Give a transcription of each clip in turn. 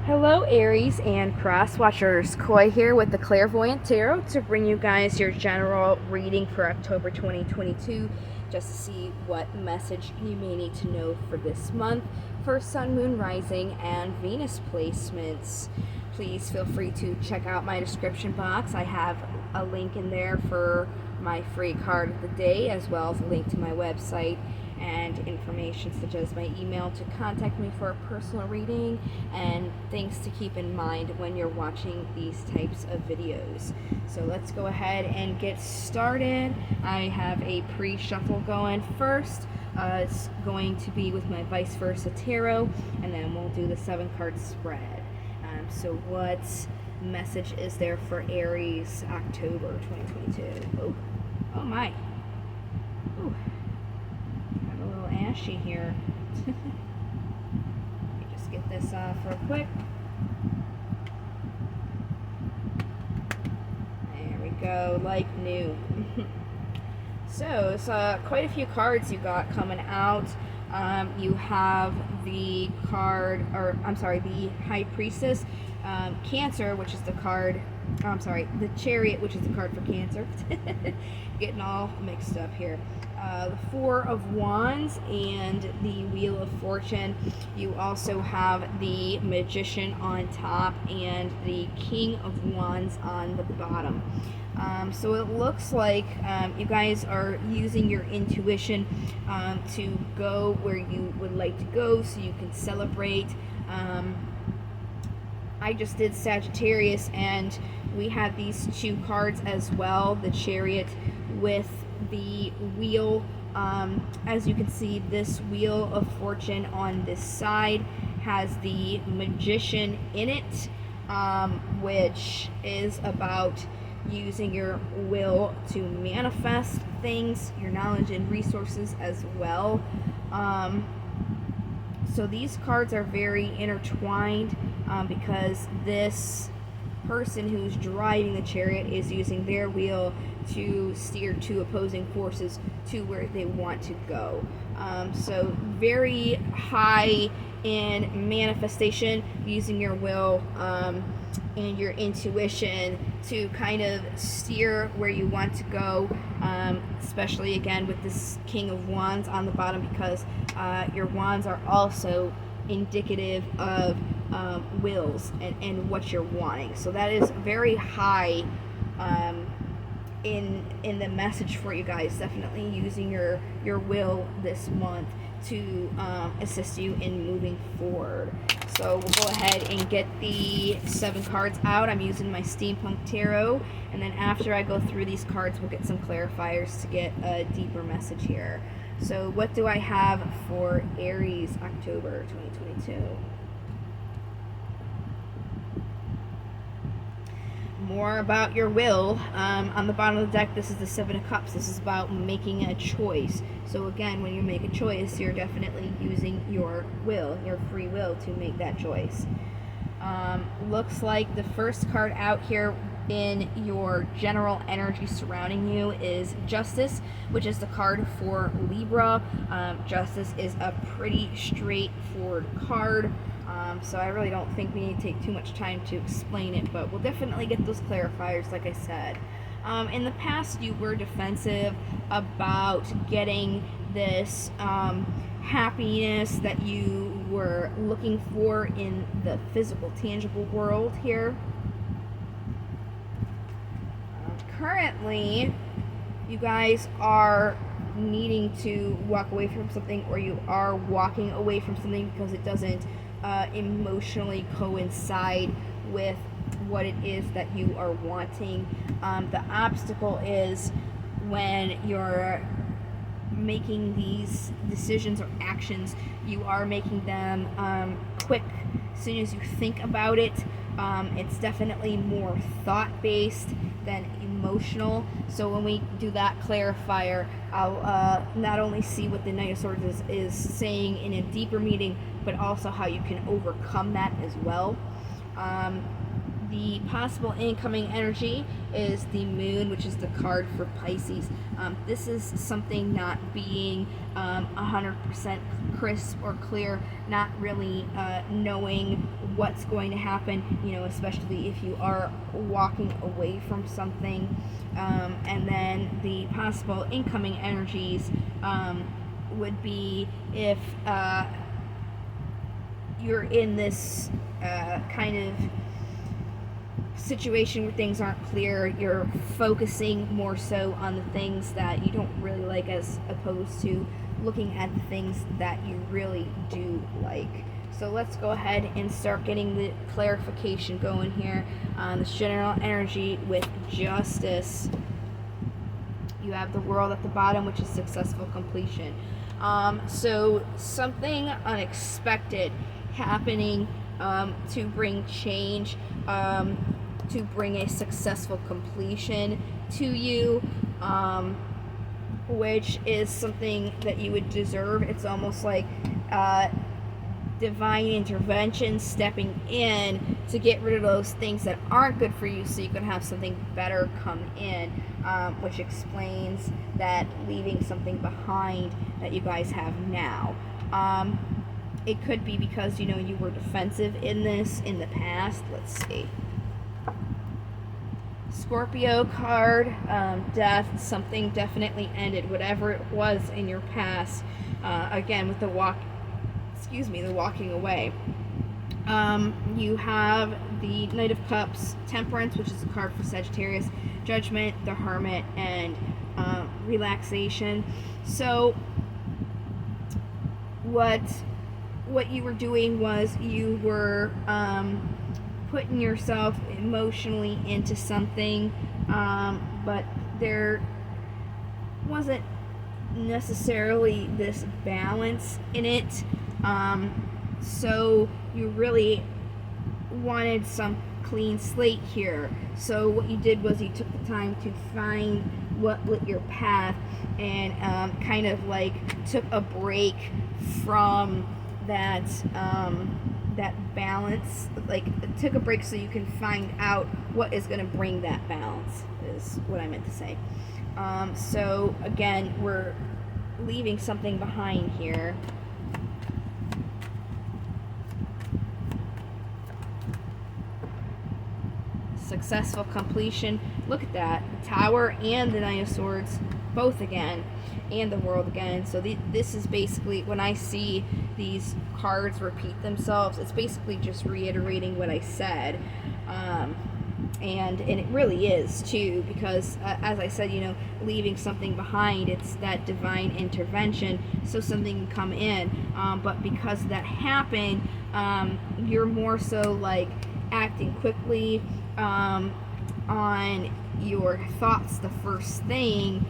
Hello, Aries and cross watchers. Koi here with the Clairvoyant Tarot to bring you guys your general reading for October 2022, just to see what message you may need to know for this month for Sun, Moon, Rising, and Venus placements. Please feel free to check out my description box. I have a link in there for my free card of the day, as well as a link to my website and information such as my email to contact me for a personal reading, and things to keep in mind when you're watching these types of videos. So let's go ahead and get started. I have a pre-shuffle going first. It's going to be with my vice versa tarot, and then we'll do the 7-card spread. So what message is there for Aries October 2022? Oh my. Ooh. Ashy here. Let me just get this off real quick. There we go, like new. So it's quite a few cards you got coming out. You have the card, the High Priestess, Cancer, which is the card. The Chariot, which is the card for Cancer. Getting all mixed up here. The Four of Wands and the Wheel of Fortune. You also have the Magician on top and the King of Wands on the bottom. So it looks like you guys are using your intuition to go where you would like to go, so you can celebrate. I just did Sagittarius, and we had these two cards as well, the Chariot with the Wheel. As you can see, this Wheel of Fortune on this side has the Magician in it, which is about using your will to manifest things, your knowledge and resources as well. So these cards are very intertwined because this person who's driving the chariot is using their wheel to steer two opposing forces to where they want to go. So very high in manifestation, using your will and your intuition to kind of steer where you want to go, especially again with this King of Wands on the bottom, because your wands are also indicative of wills and what you're wanting. So that is very high in the message for you guys. Definitely using your will this month to assist you in moving forward. So we'll go ahead and get the 7 cards out. I'm using my Steampunk Tarot, and then after I go through these cards, we'll get some clarifiers to get a deeper message here. So what do I have for Aries October 2022? More about your will. On the bottom of the deck, this is the 7 of Cups. This is about making a choice. So again, when you make a choice, you're definitely using your will, your free will, to make that choice. Looks like the first card out here in your general energy surrounding you is Justice, which is the card for Libra. Justice is a pretty straightforward card. So I really don't think we need to take too much time to explain it, but we'll definitely get those clarifiers, like I said. In the past, you were defensive about getting this happiness that you were looking for in the physical, tangible world here. Currently, you guys are needing to walk away from something, or you are walking away from something because it doesn't emotionally coincide with what it is that you are wanting. The obstacle is when you're making these decisions or actions, you are making them quick. As soon as you think about it, it's definitely more thought-based than emotional. So when we do that clarifier, I'll not only see what the Knight of Swords is saying in a deeper meaning, but also how you can overcome that as well. The possible incoming energy is the Moon, which is the card for Pisces. This is something not being 100% crisp or clear, not really knowing what's going to happen, especially if you are walking away from something. And then the possible incoming energies would be if you're in this kind of situation where things aren't clear, you're focusing more so on the things that you don't really like as opposed to looking at the things that you really do like. So let's go ahead and start getting the clarification going here on this general energy with Justice. You have the World at the bottom, which is successful completion. So something unexpected happening to bring change, to bring a successful completion to you, which is something that you would deserve. It's almost like divine intervention stepping in to get rid of those things that aren't good for you so you can have something better come in, which explains that leaving something behind that you guys have now. It could be because you were defensive in this in the past. Let's see. Scorpio card, death. Something definitely ended, whatever it was in your past. Again, with the walking away. You have the Knight of Cups, Temperance, which is a card for Sagittarius, Judgment, the Hermit, and relaxation. So what you were doing was you were putting yourself emotionally into something, but there wasn't necessarily this balance in it. So you really wanted some clean slate here. So what you did was you took the time to find what lit your path and kind of like took a break from that balance. Like, took a break so you can find out what is going to bring that balance, is what I meant to say. So again, we're leaving something behind here. Successful completion. Look at that. The Tower and the Knight of Swords both again, and the World again. So this is basically, when I see these cards repeat themselves, it's basically just reiterating what I said. And it really is too, because as I said, leaving something behind, it's that divine intervention so something can come in, but because that happened, you're more so like acting quickly on your thoughts the first thing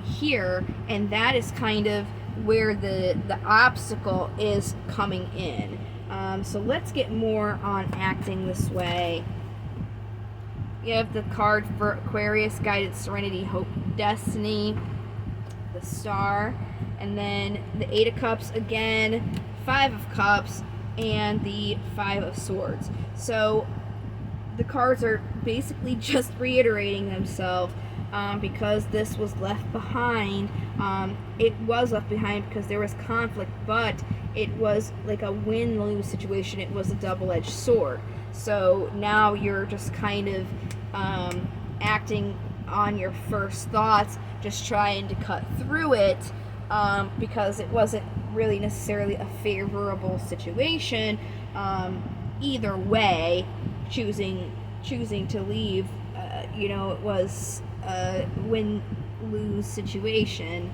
here, and that is kind of where the obstacle is coming in. So let's get more on acting this way. You have the card for Aquarius, Guided Serenity, Hope, Destiny, the Star, and then the Eight of Cups again, Five of Cups, and the Five of Swords. So the cards are basically just reiterating themselves, because this was left behind. It was left behind because there was conflict, but it was like a win-lose situation. It was a double-edged sword. So now you're just kind of acting on your first thoughts, just trying to cut through it, because it wasn't really necessarily a favorable situation. Either way, choosing to leave, it was a win-lose situation.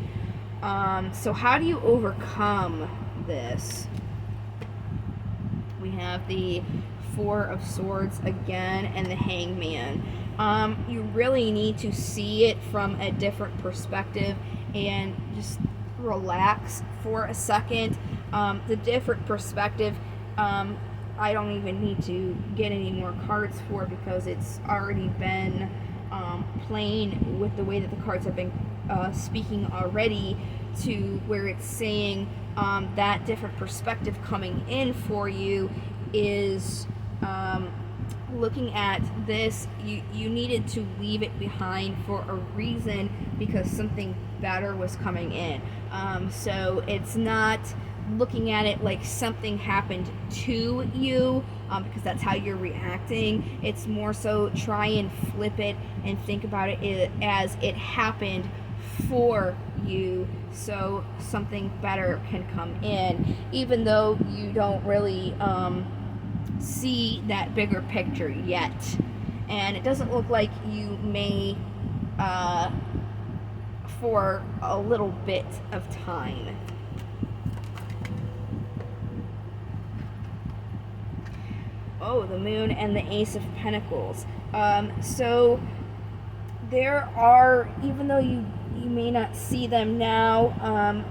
So how do you overcome this? We have the Four of Swords again and the Hangman. You really need to see it from a different perspective and just relax for a second. The different perspective, I don't even need to get any more cards for, because it's already been plain with the way that the cards have been speaking already, to where it's saying that different perspective coming in for you is looking at this. You needed to leave it behind for a reason, because something better was coming in. So it's not looking at it like something happened to you, because that's how you're reacting. It's more so try and flip it and think about it as it happened for you, so something better can come in, even though you don't really see that bigger picture yet. And it doesn't look like you may for a little bit of time. Oh, the Moon and the Ace of Pentacles. So there are, even though you may not see them now,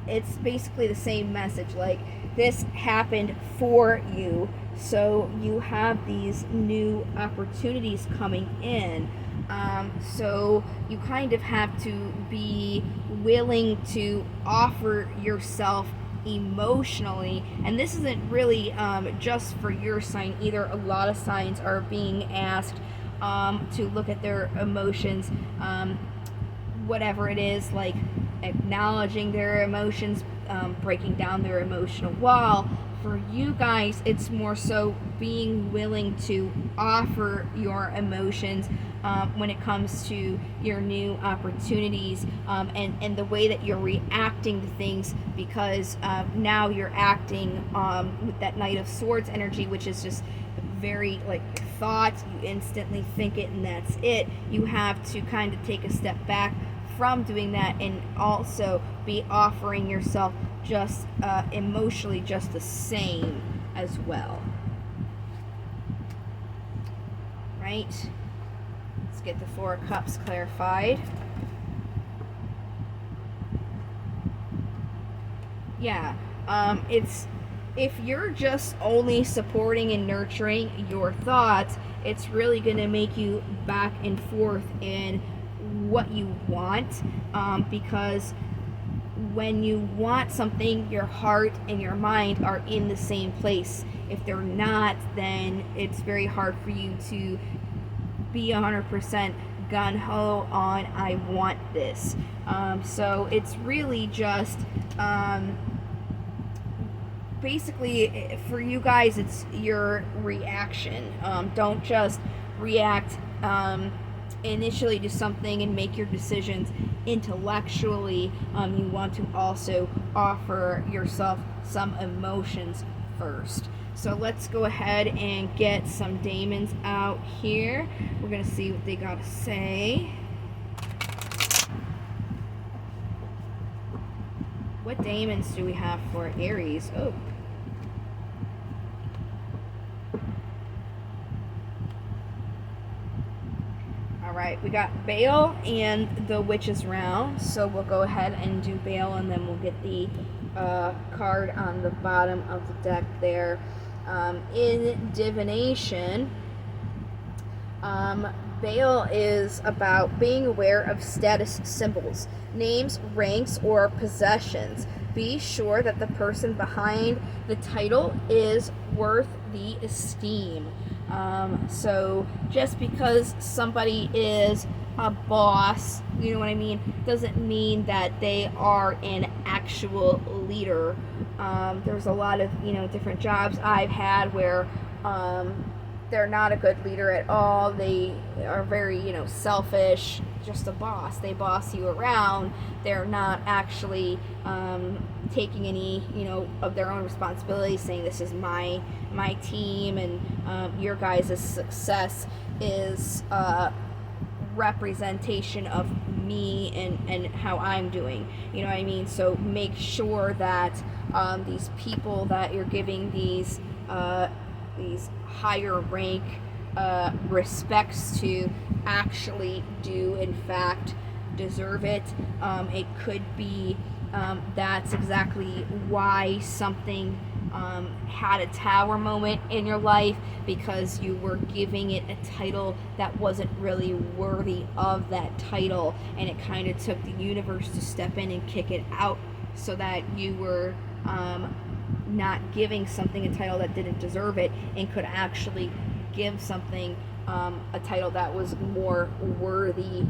it's basically the same message. Like, this happened for you, so you have these new opportunities coming in. So you kind of have to be willing to offer yourself emotionally, and this isn't really just for your sign either. A lot of signs are being asked to look at their emotions, whatever it is, like acknowledging their emotions, breaking down their emotional wall. For you guys, it's more so being willing to offer your emotions when it comes to your new opportunities, and the way that you're reacting to things, because now you're acting with that Knight of Swords energy, which is just very like thoughts. You instantly think it and that's it. You have to kind of take a step back from doing that and also be offering yourself just emotionally just the same as well. Right? Let's get the Four of Cups clarified. Yeah, it's, if you're just only supporting and nurturing your thoughts, it's really going to make you back and forth in what you want, because when you want something, your heart and your mind are in the same place. If they're not, then it's very hard for you to be 100% gung-ho on I want this. So it's really just basically, for you guys, it's your reaction. Don't just react initially to something and make your decisions intellectually. You want to also offer yourself some emotions first. So let's go ahead and get some daemons out here. We're going to see what they got to say. What daemons do we have for Aries? Oh. Alright, we got Baal and the Witch's Round. So we'll go ahead and do Baal, and then we'll get the card on the bottom of the deck there. In divination, Baal is about being aware of status symbols, names, ranks, or possessions. Be sure that the person behind the title is worth the esteem. So just because somebody is a boss, you know what I mean, doesn't mean that they are an actual leader. There's a lot of, different jobs I've had where they're not a good leader at all. They are very, selfish, just a boss. They boss you around. They're not actually taking any, of their own responsibility, saying this is my team, and your guys' success is representation of me and how I'm doing. You know what I mean? So make sure that these people that you're giving these higher rank respects to actually do in fact deserve it. It could be that's exactly why something had a tower moment in your life, because you were giving it a title that wasn't really worthy of that title, and it kind of took the universe to step in and kick it out, so that you were not giving something a title that didn't deserve it, and could actually give something a title that was more worthy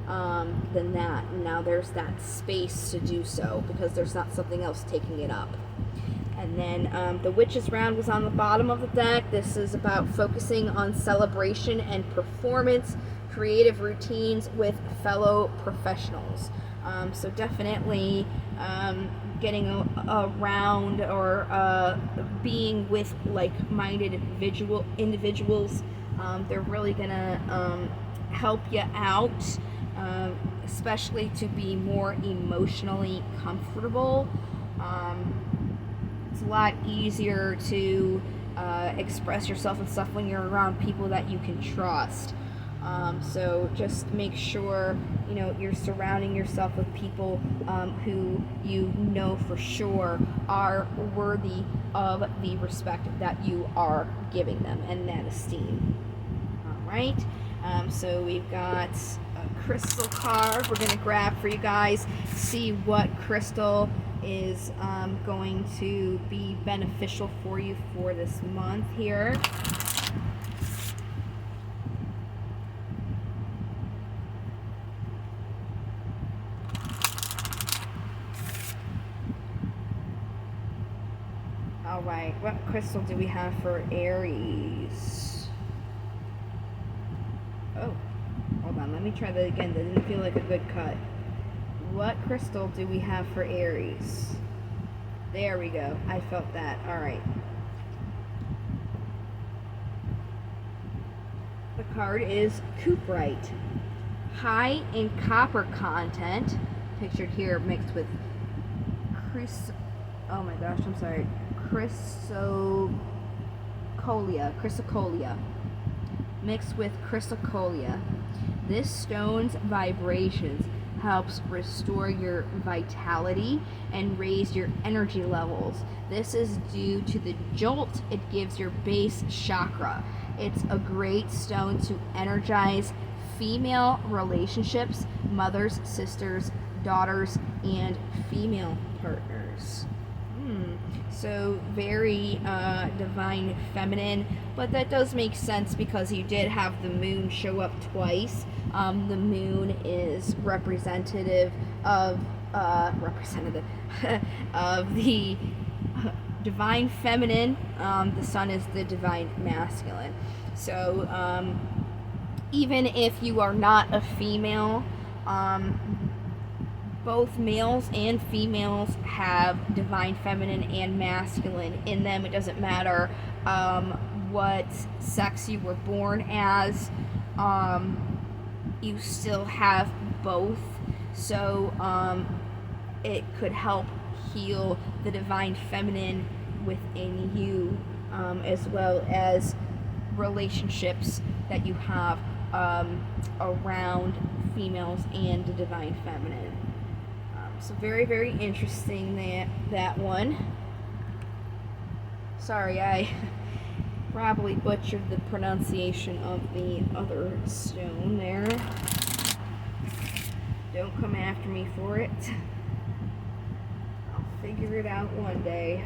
than that. And now there's that space to do so because there's not something else taking it up. And then the Witch's Round was on the bottom of the deck. This is about focusing on celebration and performance, creative routines with fellow professionals. So definitely getting around or being with like-minded individuals. They're really gonna help you out, especially to be more emotionally comfortable. It's a lot easier to express yourself and stuff when you're around people that you can trust. So just make sure you're surrounding yourself with people who you know for sure are worthy of the respect that you are giving them and that esteem. All right. So we've got a crystal card we're going to grab for you guys, see what crystal is going to be beneficial for you for this month here. All right, what crystal do we have for Aries? Oh, hold on, let me try that again. That didn't feel like a good cut. What crystal do we have for Aries? There we go. I felt that. All right. The card is Cooperite. High in copper content, pictured here, mixed with chrysocolla, mixed with chrysocolla. This stone's vibrations helps restore your vitality and raise your energy levels. This is due to the jolt it gives your base chakra. It's a great stone to energize female relationships, mothers, sisters, daughters, and female partners. So very divine feminine, but that does make sense because you did have the moon show up twice. The moon is representative of of the divine feminine. The sun is the divine masculine. So even if you are not a female, both males and females have divine feminine and masculine in them. It doesn't matter what sex you were born as, you still have both. So it could help heal the divine feminine within you, as well as relationships that you have around females and the divine feminine. So very, very interesting that one. Sorry, I probably butchered the pronunciation of the other stone there. Don't come after me for it. I'll figure it out one day.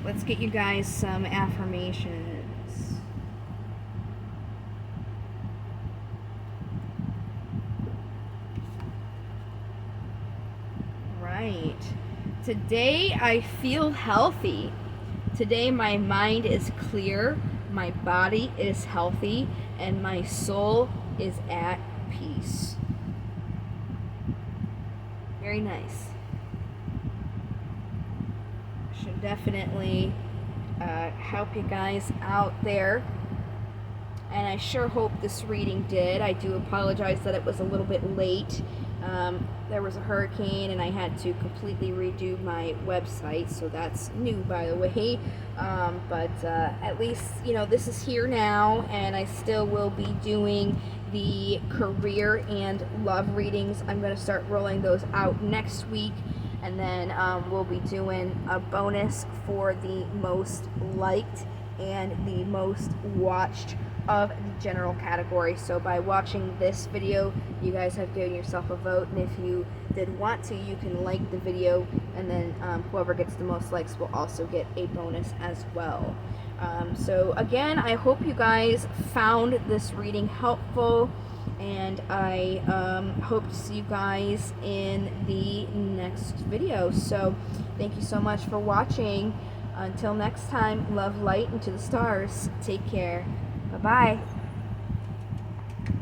Let's get you guys some affirmations. Right. Today I feel healthy. Today my mind is clear, my body is healthy, and my soul is at peace. Very nice. Should definitely help you guys out there. And I sure hope this reading did. I do apologize that it was a little bit late. There was a hurricane and I had to completely redo my website, so that's new, by the way. But at least, this is here now, and I still will be doing the career and love readings. I'm going to start rolling those out next week, and then we'll be doing a bonus for the most liked and the most watched of the general category. So by watching this video, you guys have given yourself a vote, and if you did want to, you can like the video, and then whoever gets the most likes will also get a bonus as well. So again, I hope you guys found this reading helpful, and I hope to see you guys in the next video. So thank you so much for watching. Until next time, love, light, and to the stars. Take care. Bye-bye.